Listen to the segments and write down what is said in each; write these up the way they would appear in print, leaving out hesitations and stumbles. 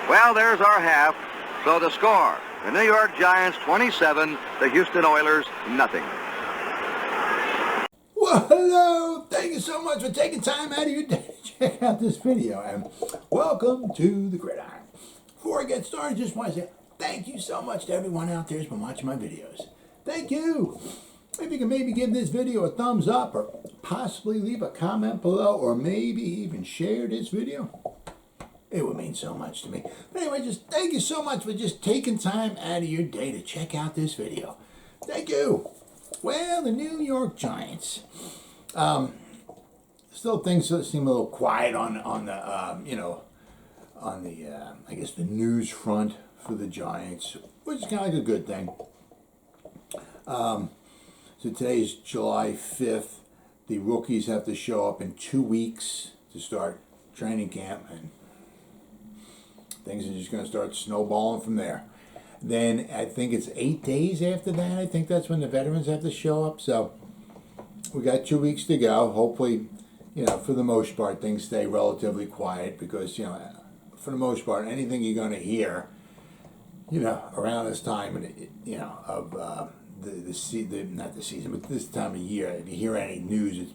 Well, there's our half. So the score, the New York Giants 27, the Houston Oilers nothing. Well, hello. Thank you so much for taking time out of your day to check out this video. And welcome to the Gridiron. Before I get started, just want to say thank you so much to everyone out there who's been watching my videos. Thank you. If you can maybe give this video a thumbs up or possibly leave a comment below or maybe even share this video, it would mean so much to me. But anyway, just thank you so much for just taking time out of your day to check out this video. Thank you. Well, the New York Giants. Still things seem a little quiet on the I guess the news front for the Giants, which is kind of like a good thing. So today's July 5th. The rookies have to show up in 2 weeks to start training camp, and things are just going to start snowballing from there. Then I think it's 8 days after that. I think that's when the veterans have to show up. So we got 2 weeks to go. Hopefully, for the most part, things stay relatively quiet because, for the most part, anything you're going to hear, around this time, of not the season, but this time of year, if you hear any news,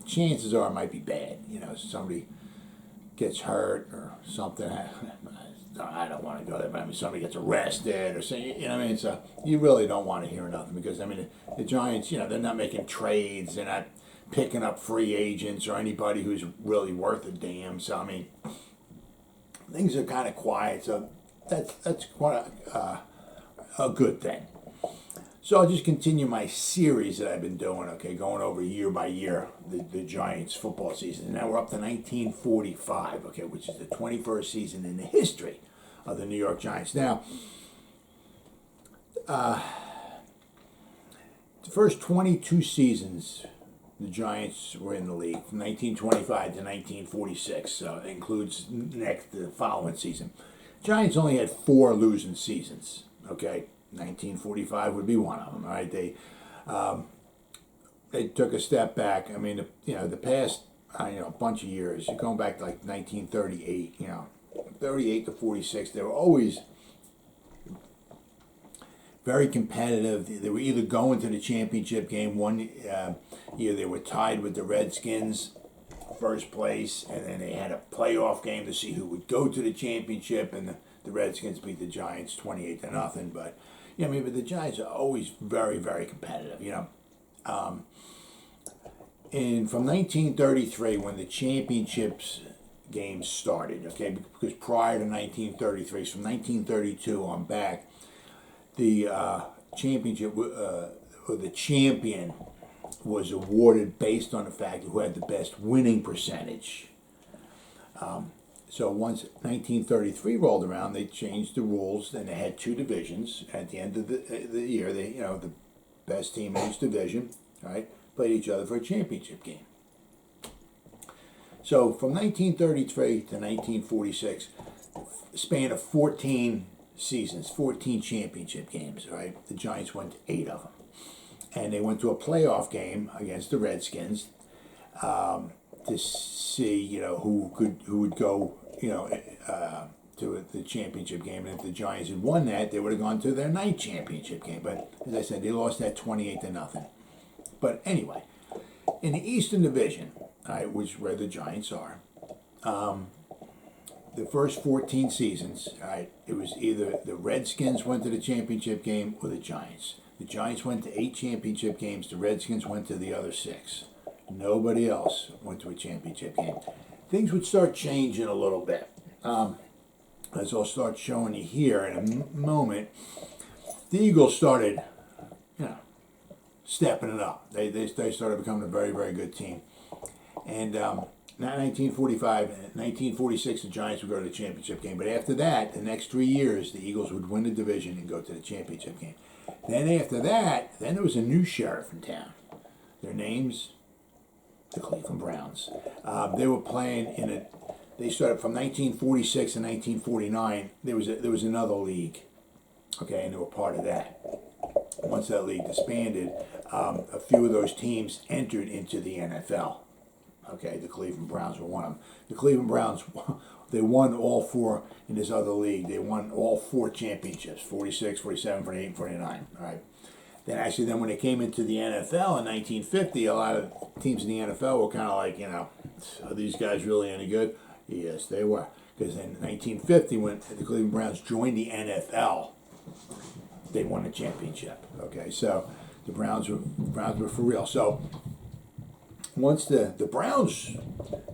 chances are it might be bad. Somebody gets hurt or something. I don't want to go there, but somebody gets arrested or something. So you really don't want to hear nothing because the Giants, they're not making trades, they're not picking up free agents or anybody who's really worth a damn. So things are kind of quiet. So that's quite a good thing. So I'll just continue my series that I've been doing, going over year by year, the Giants football season. Now we're up to 1945, which is the 21st season in the history of the New York Giants. Now, the first 22 seasons the Giants were in the league, from 1925 to 1946, so it includes the following season. Giants only had 4 losing seasons, 1945 would be one of them. All right, they took a step back. The past a bunch of years, you're going back to like 1938. 38 to 46, they were always very competitive. They were either going to the championship game. One year they were tied with the Redskins, first place, and then they had a playoff game to see who would go to the championship, and the Redskins beat the Giants 28 to nothing. But but the Giants are always very, very competitive. And from 1933, when the championships games started, because prior to 1933, from 1932 on back, the championship or the champion was awarded based on the fact who had the best winning percentage. So once 1933 rolled around, they changed the rules, and they had 2 divisions. At the end of the year, the best team in each division, played each other for a championship game. So from 1933 to 1946, span of 14 seasons, 14 championship games, the Giants went to 8 of them. And they went to a playoff game against the Redskins to see, who would go, to the championship game. And if the Giants had won that, they would have gone to their night championship game. But as I said, they lost that 28 to nothing. But anyway, in the Eastern Division, which is where the Giants are, the first 14 seasons, it was either the Redskins went to the championship game or the Giants. The Giants went to 8 championship games. The Redskins went to the other 6. Nobody else went to a championship game. Things would start changing a little bit. As I'll start showing you here in a moment, the Eagles started, stepping it up. They started becoming a very, very good team. And 1945, 1946, the Giants would go to the championship game. But after that, the next 3 years, the Eagles would win the division and go to the championship game. Then after that, then there was a new sheriff in town. Their name's the Cleveland Browns. They were playing in a. They started from 1946 to 1949. There was another league, and they were part of that. Once that league disbanded, a few of those teams entered into the NFL. Okay, the Cleveland Browns were one of them. The Cleveland Browns, they won all four in this other league. They won all four championships, 46, 47, 48, and 49. All right. Then when they came into the NFL in 1950, a lot of teams in the NFL were kind of like, are these guys really any good? Yes, they were. Because in 1950, when the Cleveland Browns joined the NFL, they won the championship. Okay, so the Browns were for real. So once the Browns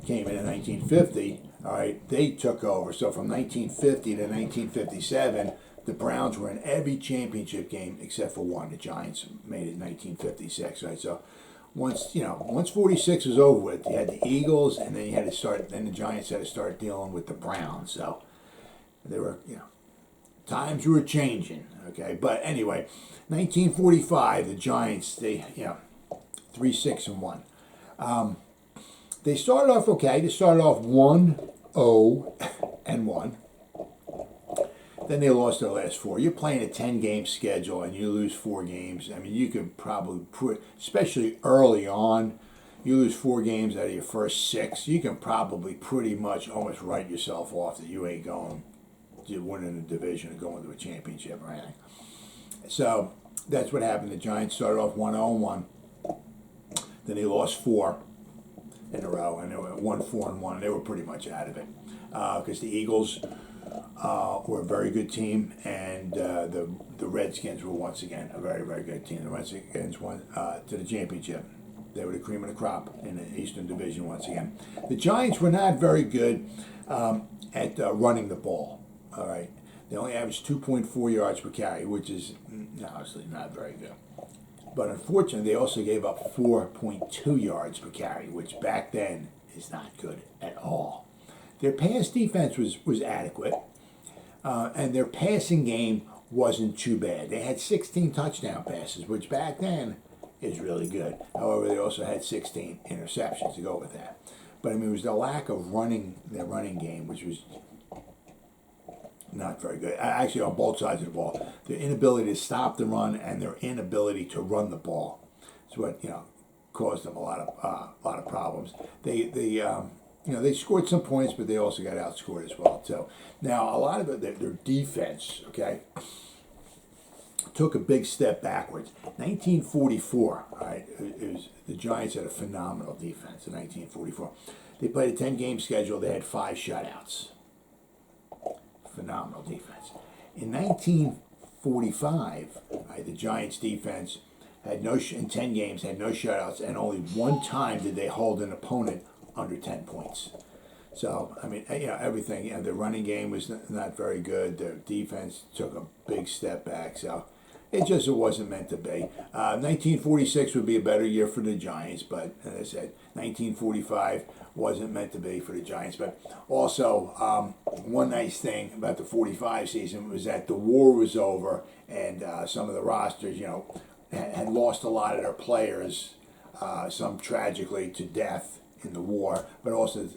came in 1950, all right, they took over. So from 1950 to 1957, the Browns were in every championship game except for one. The Giants made it in 1956, right? So once 46 was over with, you had the Eagles, and then the Giants had to start dealing with the Browns. So they were, times were changing, okay? But anyway, 1945, the Giants, 3-6-1. They started off okay. They started off 1-0-1. Then they lost their last four. You're playing a 10-game schedule and you lose 4 games. I mean, you could probably especially early on, you lose 4 games out of your first 6. You can probably pretty much almost write yourself off that you ain't going to winning the division or going to a championship or anything. So that's what happened. The Giants started off 1-0-1. Then they lost 4 in a row, and they were 1-4-1. They were pretty much out of it because the Eagles were a very good team, and the Redskins were once again a very, very good team. The Redskins went to the championship. They were the cream of the crop in the Eastern Division once again. The Giants were not very good at running the ball. All right, they only averaged 2.4 yards per carry, which is obviously not very good. But unfortunately, they also gave up 4.2 yards per carry, which back then is not good at all. Their pass defense was adequate, and their passing game wasn't too bad. They had 16 touchdown passes, which back then is really good. However, they also had 16 interceptions to go with that. But I mean, it was the lack of their running game, which was not very good. Actually, on both sides of the ball, their inability to stop the run and their inability to run the ball is what caused them a lot of problems. They scored some points, but they also got outscored as well too. Now, a lot of their defense, okay, took a big step backwards. 1944, all right, the Giants had a phenomenal defense in 1944. They played a 10-game schedule. They had 5 shutouts. Phenomenal defense. In 1945, the Giants' defense had in 10 games had no shutouts, and only one time did they hold an opponent under 10 points. So, I mean, everything. The running game was not very good. Their defense took a big step back. So, it wasn't meant to be. 1946 would be a better year for the Giants, but as I said, 1945 wasn't meant to be for the Giants. But also, one nice thing about the 45 season was that the war was over, and some of the rosters, had lost a lot of their players, some tragically to death in the war, but also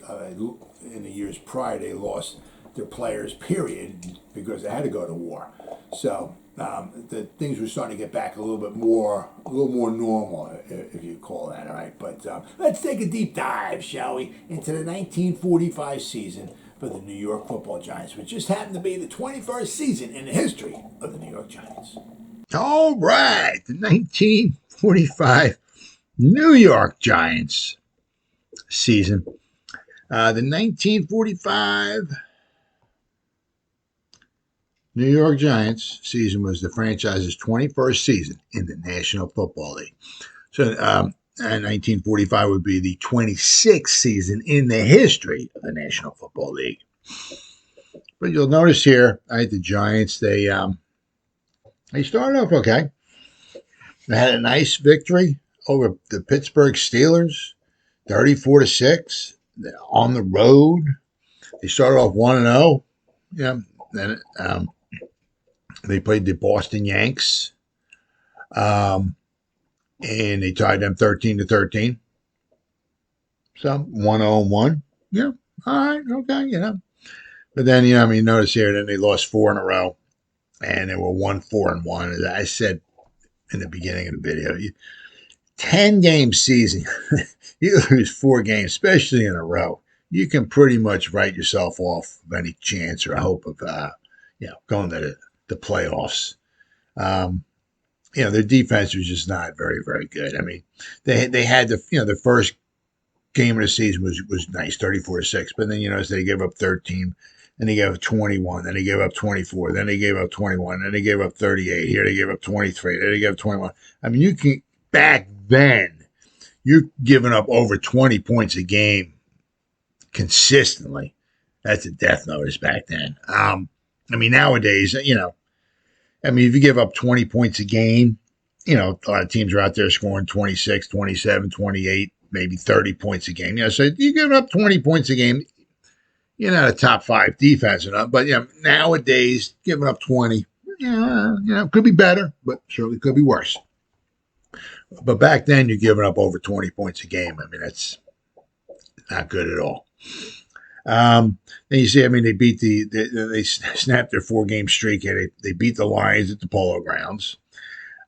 in the years prior they lost their players, period, because they had to go to war. So the things were starting to get back a little more normal, if you call that, all right. But let's take a deep dive, shall we, into the 1945 season for the New York Football Giants, which just happened to be the 21st season in the history of the New York Giants. All right, the 1945 New York Giants season. The 1945 New York Giants season was the franchise's 21st season in the National Football League. So, 1945 would be the 26th season in the history of the National Football League. But you'll notice here, the Giants, they started off okay. They had a nice victory over the Pittsburgh Steelers, 34-6, on the road. They started off 1-0. Then they played the Boston Yanks, and they tied them 13-13. So 1-0-1. Yeah, all right, okay, But then, notice here, then they lost 4 in a row, and they were 1-4-1. As I said in the beginning of the video, 10-game season, you lose 4 games, especially in a row, you can pretty much write yourself off of any chance or hope of going to the playoffs. Their defense was just not very, very good. I mean, they had the first game of the season was nice, 34-6, but then as they gave up 13, then they gave up 21, then they gave up 24, then they gave up 21, then they gave up 38. Here they gave up 23, then they gave up 21. I mean, back then, you're giving up over 20 points a game consistently. That's a death notice back then. I mean, nowadays, if you give up 20 points a game, a lot of teams are out there scoring 26, 27, 28, maybe 30 points a game. So you give up 20 points a game, you're not a top 5 defense enough. But nowadays, giving up 20, could be better, but surely could be worse. But back then, you're giving up over 20 points a game. I mean, that's not good at all. Then you see, they beat they snapped their 4-game streak, and they beat the Lions at the Polo Grounds.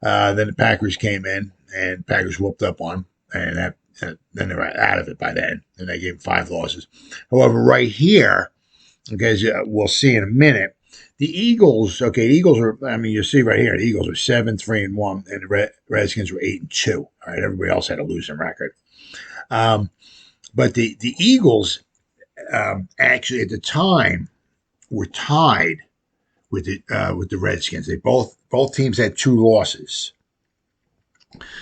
Then the Packers came in, and Packers whooped up on them, and then they were out of it by then, and they gave them 5 losses. However, right here, as we'll see in a minute, the Eagles, you'll see right here, the Eagles are 7-3-1, and the Redskins were 8-2. All right, everybody else had a losing record. But the Eagles actually at the time were tied with the Redskins. They both teams had 2 losses.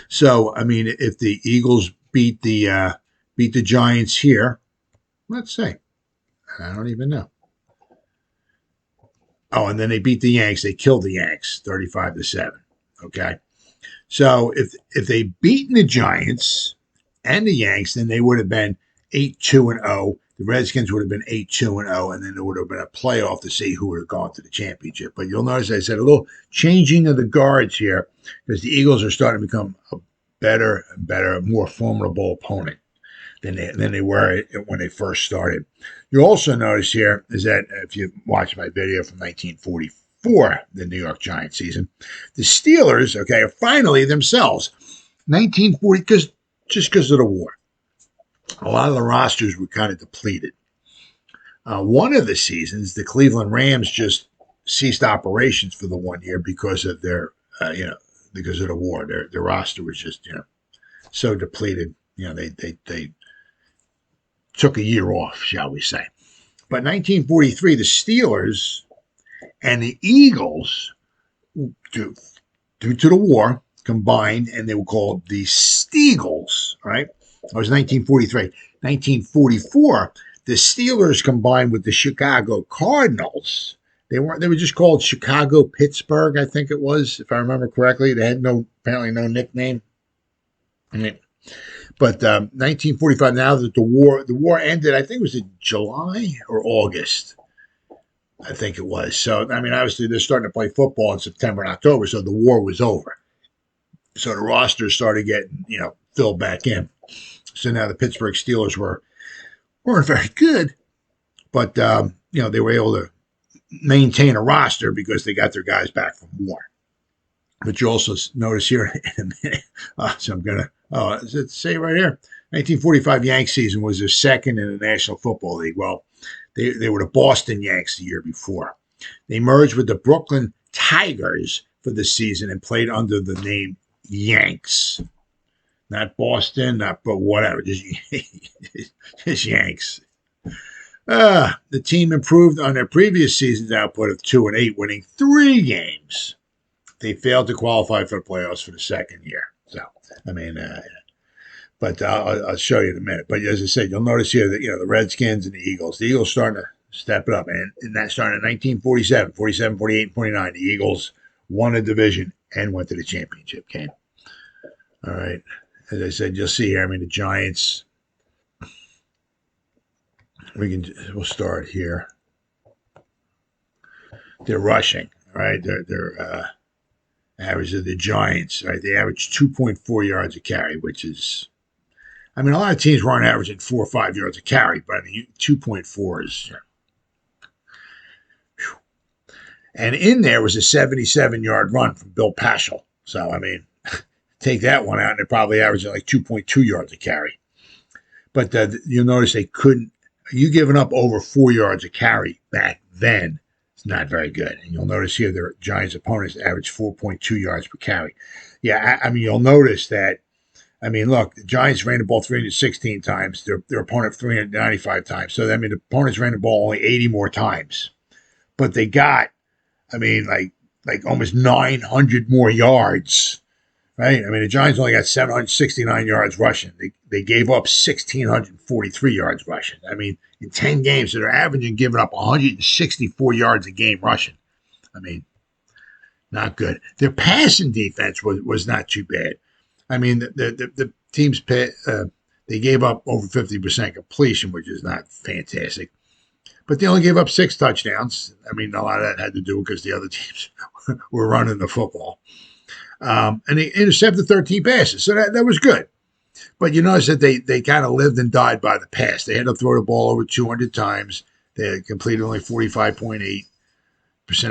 So if the Eagles beat the Giants here, let's say, I don't even know. Oh, and then they beat the Yanks. They killed the Yanks 35-7. Okay, so if they beaten the Giants and the Yanks, then they would have been 8-2-0. The Redskins would have been 8-2-0, and then there would have been a playoff to see who would have gone to the championship. But you'll notice I said a little changing of the guards here because the Eagles are starting to become a better and better, more formidable opponent than they were when they first started. You also notice here is that if you watch my video from 1944, the New York Giants season, the Steelers, are finally themselves 1940 because of the war. A lot of the rosters were kind of depleted. One of the seasons, the Cleveland Rams just ceased operations for the 1 year because of their, because of the war. Their roster was just, so depleted. They took a year off, shall we say. But 1943, the Steelers and the Eagles, due to the war, combined, and they were called the Steagles, right? That was 1943. 1944, the Steelers combined with the Chicago Cardinals. They were just called Chicago Pittsburgh, I think it was, if I remember correctly. They had apparently no nickname. But 1945. Now that the war ended, I think it was in July or August. I think it was. So obviously they're starting to play football in September and October, so the war was over. So the rosters started getting filled back in. So now the Pittsburgh Steelers weren't very good, but they were able to maintain a roster because they got their guys back from war. But you also notice here in a minute, so I'm going to say right here, 1945 Yanks season was their second in the National Football League. Well, they were the Boston Yanks the year before. They merged with the Brooklyn Tigers for the season and played under the name Yanks. Not Boston, but whatever, just Yanks. The team improved on their previous season's output of 2-8, winning 3 games. They failed to qualify for the playoffs for the second year. So, but I'll show you in a minute. But as I said, you'll notice here that, the Redskins and the Eagles starting to step it up. And that started in 1947, 47, 48, and 49. The Eagles won a division and went to the championship game. All right. As I said, you'll see here, the Giants, we'll start here. They're rushing, all right? They're average of the Giants, right? They average 2.4 yards a carry, which is, a lot of teams weren't averaging 4 or 5 yards a carry, but 2.4 is, and in there was a 77-yard run from Bill Paschal. So, take that one out, and they're probably averaging like 2.2 yards a carry. But you'll notice they couldn't. You giving up over 4 yards a carry back then is not very good. And you'll notice here their Giants opponents average 4.2 yards per carry. Yeah, I mean, you'll notice that. I mean, look, the Giants ran the ball 316 times, their opponent 395 times. So, I mean, the opponents ran the ball only 80 more times. But they got, I mean, like almost 900 more yards, right? I mean, the Giants only got 769 yards rushing. They gave up 1,643 yards rushing. I mean, in 10 games, so they're averaging giving up 164 yards a game rushing. I mean, not good. Their passing defense was not too bad. I mean, the teams they gave up over 50% completion, which is not fantastic. But they only gave up 6 touchdowns. I mean, a lot of that had to do because the other teams were running the football. And they intercepted 13 passes, so that was good. But you notice that they kind of lived and died by the pass. They had to throw the ball over 200 times. They had completed only 45.8%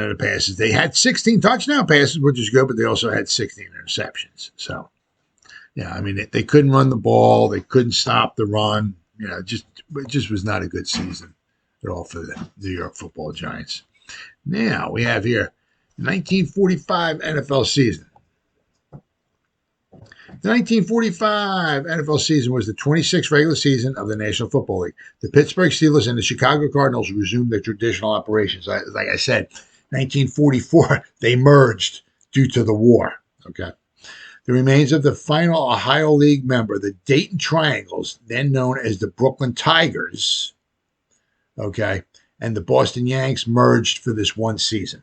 of the passes. They had 16 touchdown passes, which is good, but they also had 16 interceptions. So, yeah, I mean, they couldn't run the ball. They couldn't stop the run. You know, it just was not a good season at all for the New York Football Giants. Now, we have here the 1945 NFL season. The 1945 NFL season was the 26th regular season of the National Football League. The Pittsburgh Steelers and the Chicago Cardinals resumed their traditional operations. Like I said, 1944, they merged due to the war. Okay. The remains of the final Ohio League member, the Dayton Triangles, then known as the Brooklyn Tigers, okay, and the Boston Yanks merged for this one season.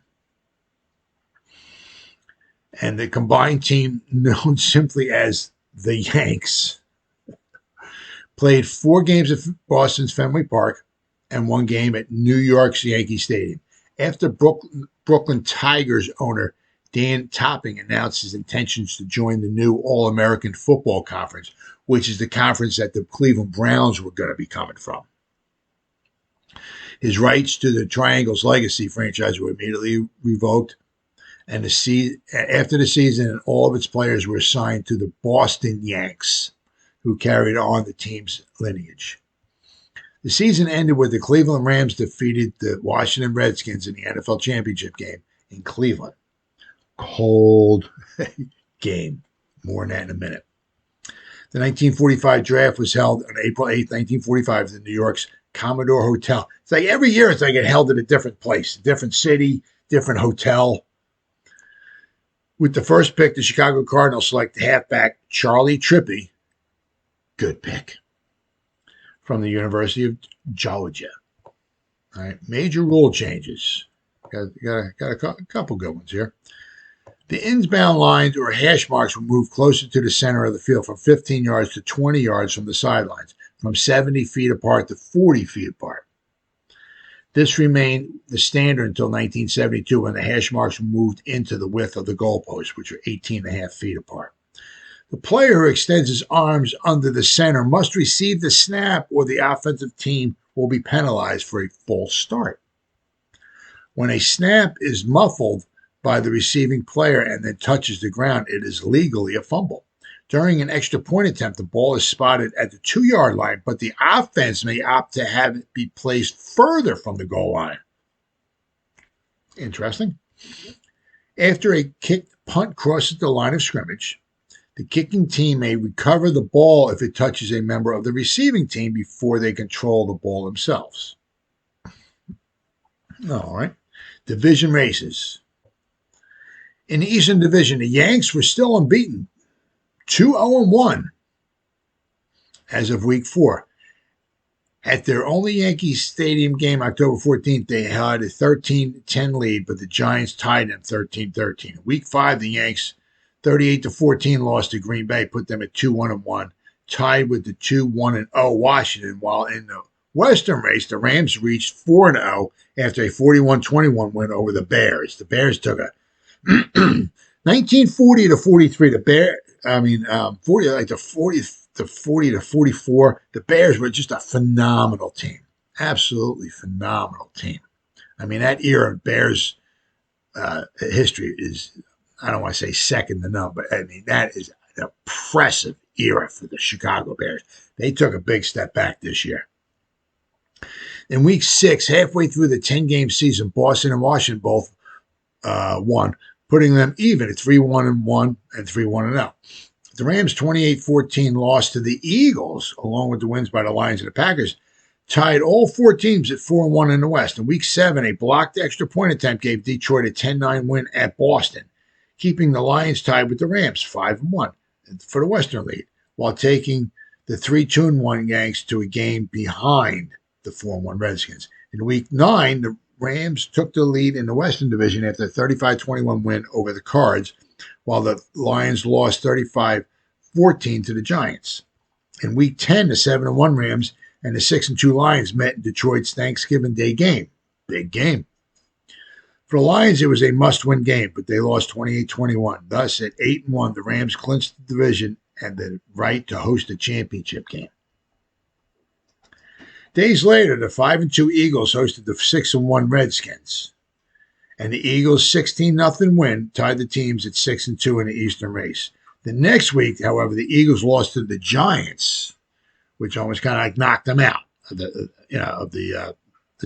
And the combined team, known simply as the Yanks, played 4 games at Boston's Fenway Park and 1 game at New York's Yankee Stadium. After Brooklyn Tigers owner Dan Topping announced his intentions to join the new All-American Football Conference, which is the conference that the Cleveland Browns were going to be coming from. His rights to the Triangles Legacy franchise were immediately revoked, and after the season, all of its players were assigned to the Boston Yanks, who carried on the team's lineage. The season ended with the Cleveland Rams defeated the Washington Redskins in the NFL Championship game in Cleveland. Cold game. More on that in a minute. The 1945 draft was held on April 8, 1945 in New York's Commodore Hotel. It's like every year it's like it held at a different place, a different city, different hotel. With the first pick, the Chicago Cardinals select halfback Charlie Trippi. Good pick. From the University of Georgia. All right. Major rule changes. Got a couple good ones here. The inbound lines or hash marks were moved closer to the center of the field from 15 yards to 20 yards from the sidelines, from 70 feet apart to 40 feet apart. This remained the standard until 1972 when the hash marks were moved into the width of the goalposts, which are 18.5 feet apart. The player who extends his arms under the center must receive the snap or the offensive team will be penalized for a false start. When a snap is muffled by the receiving player and then touches the ground, it is legally a fumble. During an extra point attempt, the ball is spotted at the 2-yard line, but the offense may opt to have it be placed further from the goal line. Interesting. After a kicked punt crosses the line of scrimmage, the kicking team may recover the ball if it touches a member of the receiving team before they control the ball themselves. All right. Division races. In the Eastern Division, the Yanks were still unbeaten, 2-0-1 as of Week 4. At their only Yankee Stadium game, October 14th, they had a 13-10 lead, but the Giants tied them 13-13. Week 5, the Yanks 38-14 loss to Green Bay, put them at 2-1-1, tied with the 2-1-0 Washington, while in the Western race, the Rams reached 4-0 after a 41-21 win over the Bears. The Bears took a 1940 to 43. The Bear, 40 like the 40 to 40 to 44. The Bears were just a phenomenal team, absolutely phenomenal team. I mean, that era of Bears history is, I don't want to say second to none, but I mean that an impressive era for the Chicago Bears. They took a big step back this year. In week 6, halfway through the 10-game season, Boston and Washington both won, putting them even at 3-1-1 and 3-1-0. The Rams' 28-14 loss to the Eagles, along with the wins by the Lions and the Packers, tied all 4 teams at 4-1 in the West. In week 7, a blocked extra point attempt gave Detroit a 10-9 win at Boston, keeping the Lions tied with the Rams 5-1 for the Western League, while taking the 3-2-1 Yanks to a game behind the 4-1 Redskins. In week 9, the Rams took the lead in the Western Division after a 35-21 win over the Cards, while the Lions lost 35-14 to the Giants. In week 10, the 7-1 Rams and the 6-2 Lions met in Detroit's Thanksgiving Day game. Big game. For the Lions, it was a must-win game, but they lost 28-21. Thus, at 8-1, the Rams clinched the division and the right to host a championship game. Days later, the 5-2 Eagles hosted the 6-1 Redskins, and the Eagles' 16-0 win tied the teams at 6-2 in the Eastern race. The next week, however, the Eagles lost to the Giants, which almost kind of like knocked them out of the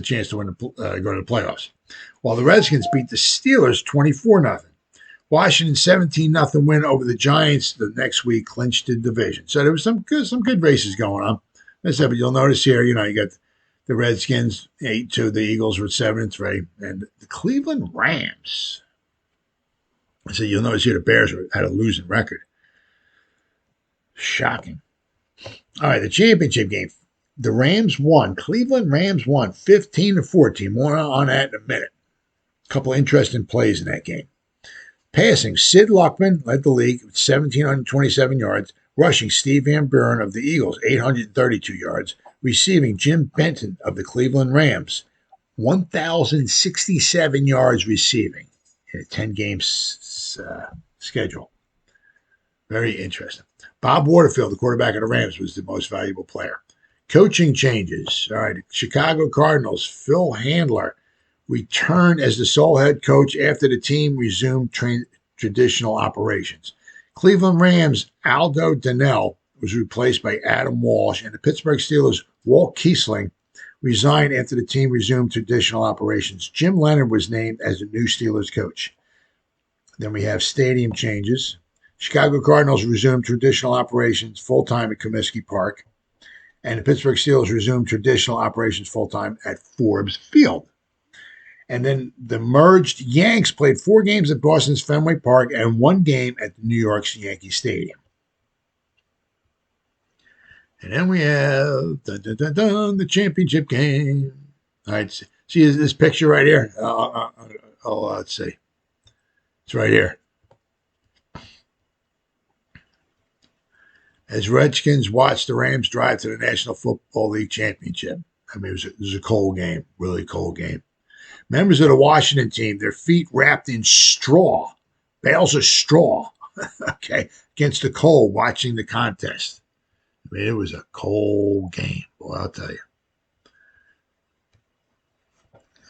chance to win go to the playoffs, while the Redskins beat the Steelers 24-0. Washington's 17-0 win over the Giants the next week clinched the division. So there was some good races going on. As I said, but you'll notice here, you got the Redskins 8-2, the Eagles were 7-3, and the Cleveland Rams. So you'll notice here the Bears had a losing record. Shocking. All right, the championship game. The Rams won. Cleveland Rams won 15-14. More on that in a minute. A couple of interesting plays in that game. Passing, Sid Luckman led the league with 1,727 yards. Rushing, Steve Van Buren of the Eagles, 832 yards. Receiving, Jim Benton of the Cleveland Rams, 1,067 yards receiving in a 10-game schedule. Very interesting. Bob Waterfield, the quarterback of the Rams, was the most valuable player. Coaching changes. All right, Chicago Cardinals, Phil Handler returned as the sole head coach after the team resumed traditional operations. Cleveland Rams' Aldo Donnell was replaced by Adam Walsh, and the Pittsburgh Steelers' Walt Kiesling resigned after the team resumed traditional operations. Jim Leonard was named as the new Steelers coach. Then we have stadium changes. Chicago Cardinals resumed traditional operations full-time at Comiskey Park, and the Pittsburgh Steelers resumed traditional operations full-time at Forbes Field. And then the merged Yanks played 4 games at Boston's Fenway Park and 1 game at New York's Yankee Stadium. And then we have the championship game. All right, see this picture right here? Let's see. It's right here. As Redskins watched the Rams drive to the National Football League championship. I mean, it was a cold game, really cold game. Members of the Washington team, their feet wrapped in straw, bales of straw, okay, against the cold, watching the contest. I mean, it was a cold game. Boy, I'll tell you.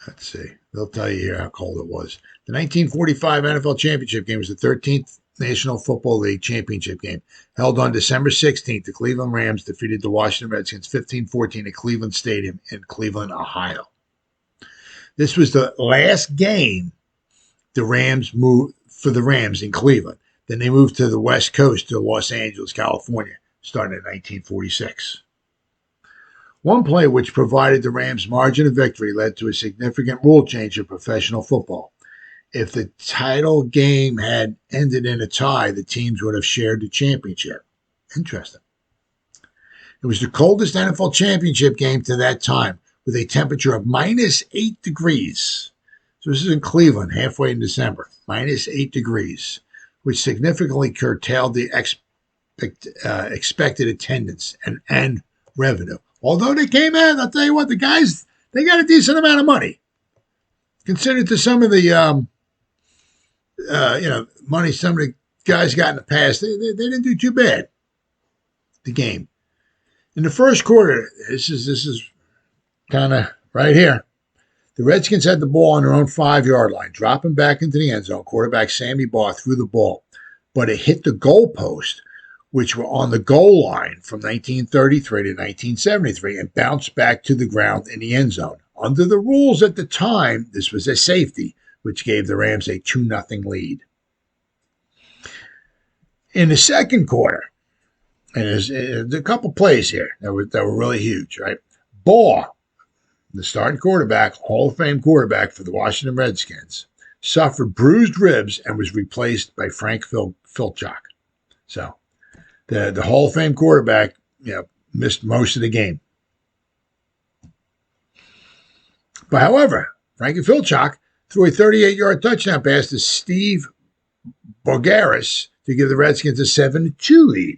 Let's see. They'll tell you here how cold it was. The 1945 NFL Championship game was the 13th National Football League Championship game. Held on December 16th, the Cleveland Rams defeated the Washington Redskins 15-14 at Cleveland Stadium in Cleveland, Ohio. This was the last game the Rams moved for the Rams in Cleveland. Then they moved to the West Coast to Los Angeles, California, starting in 1946. One play which provided the Rams' margin of victory led to a significant rule change in professional football. If the title game had ended in a tie, the teams would have shared the championship. Interesting. It was the coldest NFL championship game to that time, with a temperature of -8 degrees. So this is in Cleveland, halfway in December, -8 degrees, which significantly curtailed the expected attendance and revenue. Although they came in, I'll tell you what, the guys, they got a decent amount of money. Considered to some of the, money some of the guys got in the past, they didn't do too bad, the game. In the first quarter, this is kind of right here. The Redskins had the ball on their own 5-yard line, dropping back into the end zone. Quarterback Sammy Barr threw the ball, but it hit the goalpost which were on the goal line from 1933 to 1973 and bounced back to the ground in the end zone. Under the rules at the time, this was a safety, which gave the Rams a 2-0 lead. In the second quarter, and there's a couple plays here that were really huge, right? Baugh, the starting quarterback, Hall of Fame quarterback for the Washington Redskins, suffered bruised ribs and was replaced by Frank Filchak. So the Hall of Fame quarterback, missed most of the game. But however, Frankie Filchak threw a 38-yard touchdown pass to Steve Bogaris to give the Redskins a 7-2 lead.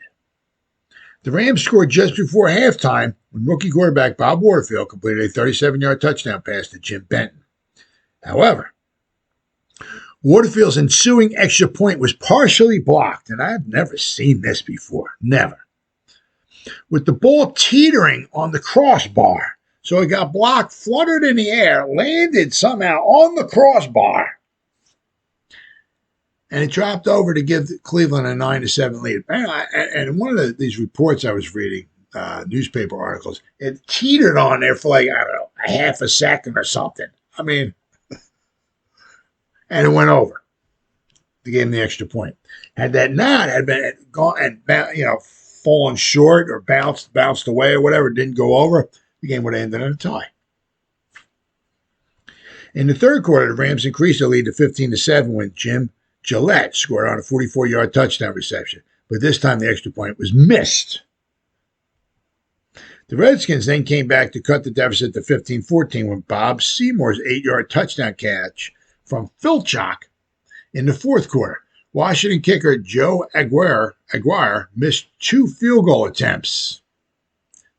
The Rams scored just before halftime when rookie quarterback Bob Waterfield completed a 37-yard touchdown pass to Jim Benton. However, Waterfield's ensuing extra point was partially blocked, and I've never seen this before. Never. With the ball teetering on the crossbar, so it got blocked, fluttered in the air, landed somehow on the crossbar, and it dropped over to give Cleveland a 9-7 lead. And in one of these reports I was reading, newspaper articles, it teetered on there for like, I don't know, a half a second or something. I mean, and it went over. They gave him the extra point. Had that not had been gone and fallen short or bounced away or whatever, didn't go over, the game would have ended in a tie. In the third quarter, the Rams increased their lead to 15-7 when Jim Gillette scored on a 44-yard touchdown reception, but this time the extra point was missed. The Redskins then came back to cut the deficit to 15-14 when Bob Seymour's 8-yard touchdown catch from Filchak in the fourth quarter. Washington kicker Joe Aguirre missed 2 field goal attempts.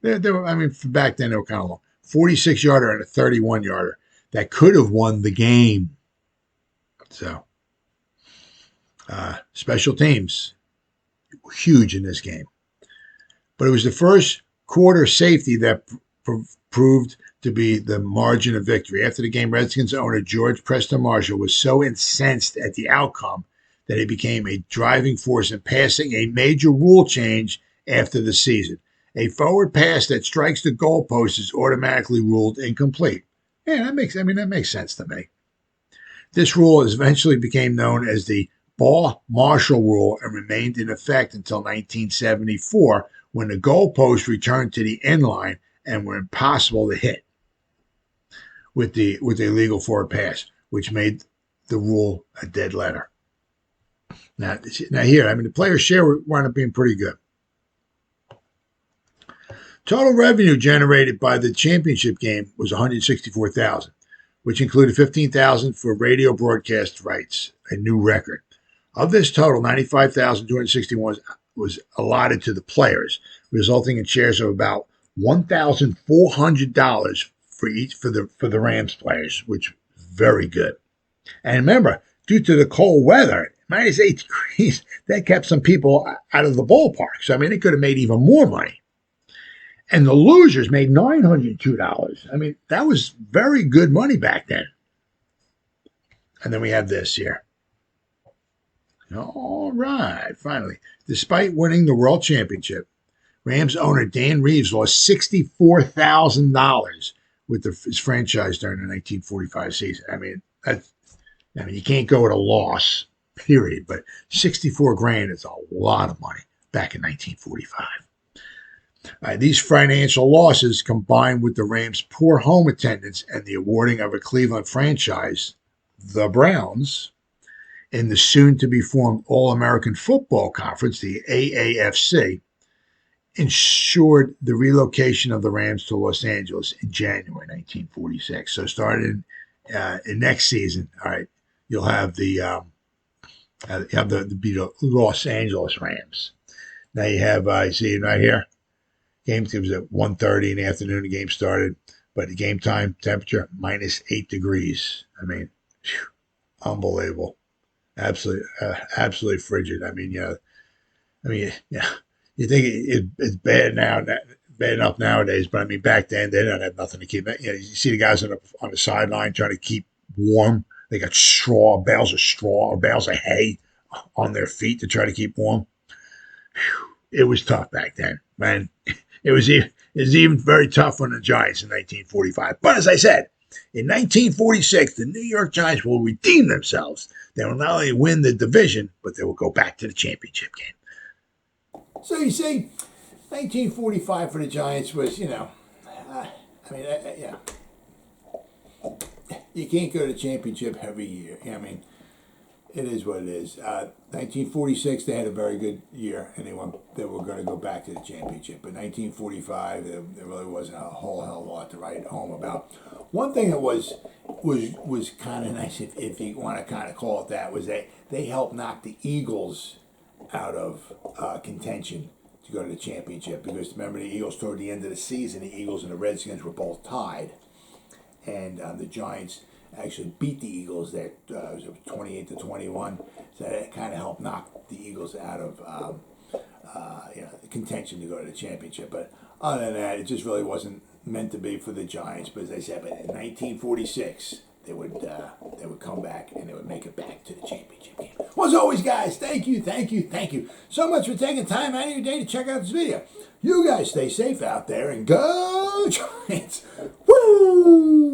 Back then they were kind of long. 46-yarder and a 31-yarder that could have won the game. So, special teams, huge in this game. But it was the first quarter safety that proved to be the margin of victory. After the game, Redskins owner George Preston Marshall was so incensed at the outcome that he became a driving force in passing a major rule change after the season. A forward pass that strikes the goalpost is automatically ruled incomplete. Yeah, that makes sense to me. This rule eventually became known as the Baugh-Marshall rule and remained in effect until 1974 when the goalposts returned to the end line and were impossible to hit with the illegal forward pass, which made the rule a dead letter. Now here, the players' share wound up being pretty good. Total revenue generated by the championship game was $164,000, which included $15,000 for radio broadcast rights, a new record. Of this total, $95,261 was allotted to the players, resulting in shares of about $1,400 for each for the Rams players, which is very good. And remember, due to the cold weather, -8 degrees, that kept some people out of the ballpark. So they could have made even more money. And the losers made $902. That was very good money back then. And then we have this here. All right, finally. Despite winning the World Championship, Rams owner Dan Reeves lost $64,000 with his franchise during the 1945 season. You can't go at a loss, period. But $64,000 is a lot of money back in 1945. These financial losses, combined with the Rams' poor home attendance and the awarding of a Cleveland franchise, the Browns, in the soon-to-be-formed All-American Football Conference, the AAFC, ensured the relocation of the Rams to Los Angeles in January 1946. So starting in next season, all right, you'll have the Los Angeles Rams. Now you have, see right here, game was at 1:30 in the afternoon. The game started, but the game time temperature -8 degrees. Unbelievable, absolutely frigid. You think it's bad enough nowadays, but back then they didn't have nothing to keep. You see the guys on the sideline trying to keep warm. They got bales of straw or bales of hay on their feet to try to keep warm. it was tough back then, man. It was even very tough on the Giants in 1945. But as I said, in 1946, the New York Giants will redeem themselves. They will not only win the division, but they will go back to the championship game. So you see, 1945 for the Giants was, yeah. You can't go to the championship every year. I mean, it is what it is. 1946, they had a very good year, and they were going to go back to the championship. But 1945, there really wasn't a whole hell of a lot to write home about. One thing that was kind of nice, if you want to kind of call it that, was that they helped knock the Eagles out of contention to go to the championship. Because remember, the Eagles toward the end of the season, the Eagles and the Redskins were both tied, and the Giants actually beat the Eagles there, 28-21. So that kind of helped knock the Eagles out of contention to go to the championship. But other than that, it just really wasn't meant to be for the Giants. But as I said, but in 1946, they would come back and they would make it back to the championship game. Well, as always, guys, thank you so much for taking time out of your day to check out this video. You guys stay safe out there and go Giants! Woo!